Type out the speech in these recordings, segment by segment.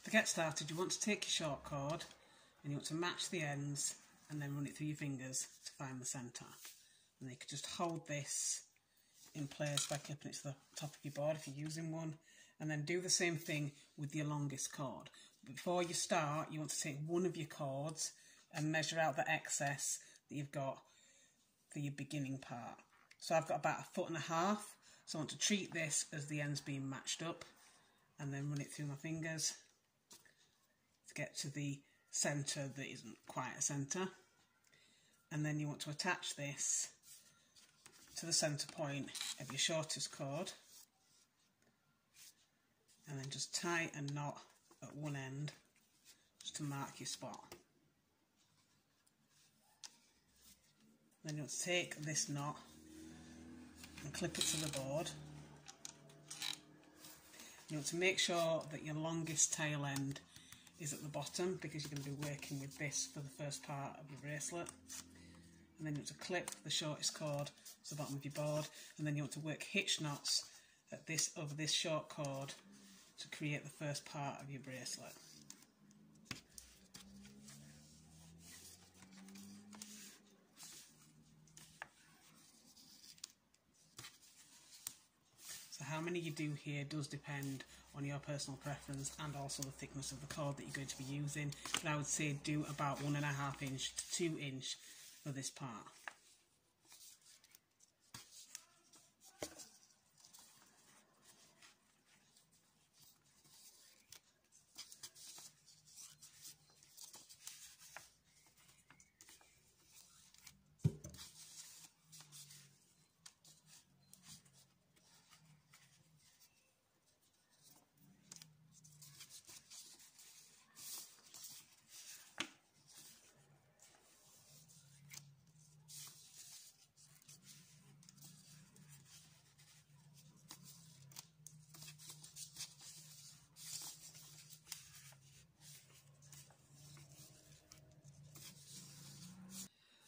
To get started, you want to take your short cord and you want to match the ends and then run it through your fingers to find the centre. And you can just hold this in place by clipping it to the top of your board if you're using one, and then do the same thing with your longest cord. Before you start, you want to take one of your cords and measure out the excess that you've got for your beginning part. So I've got about 1.5 foot, so I want to treat this as the ends being matched up and then run it through my fingers to get to the centre that isn't quite a centre. And then you want to attach this to the centre point of your shortest cord and then just tie a knot at one end just to mark your spot. Then you want to take this knot and clip it to the board. You want to make sure that your longest tail end is at the bottom because you're going to be working with this for the first part of your bracelet. And then you want to clip the shortest cord to the bottom of your board, and then you want to work hitch knots at this over this short cord to create the first part of your bracelet. So how many you do here does depend on your personal preference and also the thickness of the cord that you're going to be using, but I would say do about 1.5 inch to 2 inch for this part.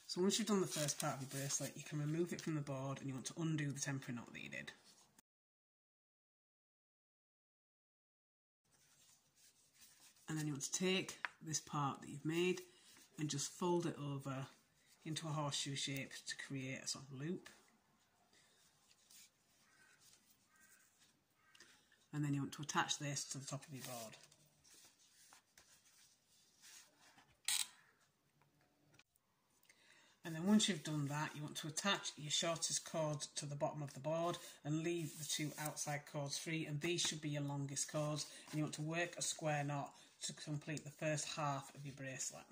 So once you've done the first part of your bracelet, you can remove it from the board and you want to undo the temporary knot that you did. And then you want to take this part that you've made and just fold it over into a horseshoe shape to create a sort of loop. And then you want to attach this to the top of your board. And then once you've done that, you want to attach your shortest cord to the bottom of the board and leave the 2 outside cords free, and these should be your longest cords, and you want to work a square knot to complete the first half of your bracelet.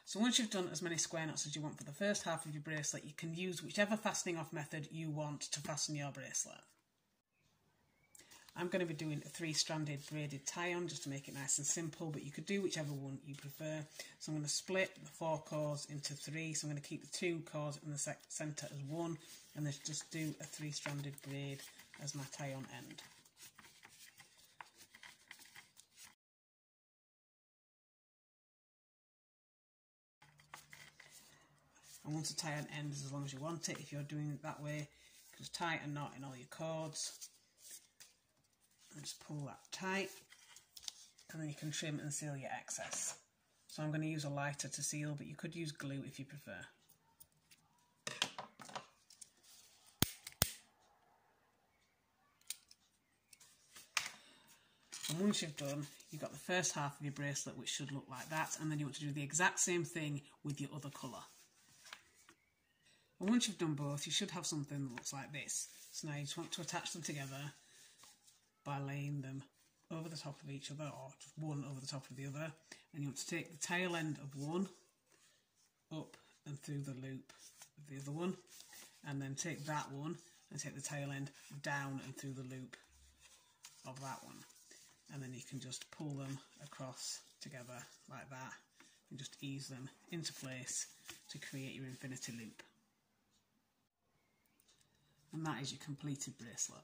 So once you've done as many square knots as you want for the first half of your bracelet, you can use whichever fastening off method you want to fasten your bracelet. I'm going to be doing a 3-stranded braided tie-on just to make it nice and simple, but you could do whichever one you prefer. So I'm going to split the 4 cords into 3, so I'm going to keep the 2 cords in the centre as 1, and then just do a 3-stranded braid as my tie-on end. And once the tie and ends as long as you want it. If you're doing it that way, just tie a knot in all your cords and just pull that tight, and then you can trim and seal your excess. So I'm going to use a lighter to seal, but you could use glue if you prefer. And once you've done, you've got the first half of your bracelet, which should look like that, and then you want to do the exact same thing with your other colour. And once you've done both, you should have something that looks like this. So now you just want to attach them together by laying them over the top of each other, or just one over the top of the other. And you want to take the tail end of one up and through the loop of the other one, and then take that one and take the tail end down and through the loop of that one. And then you can just pull them across together like that and just ease them into place to create your infinity loop. And that is your completed bracelet.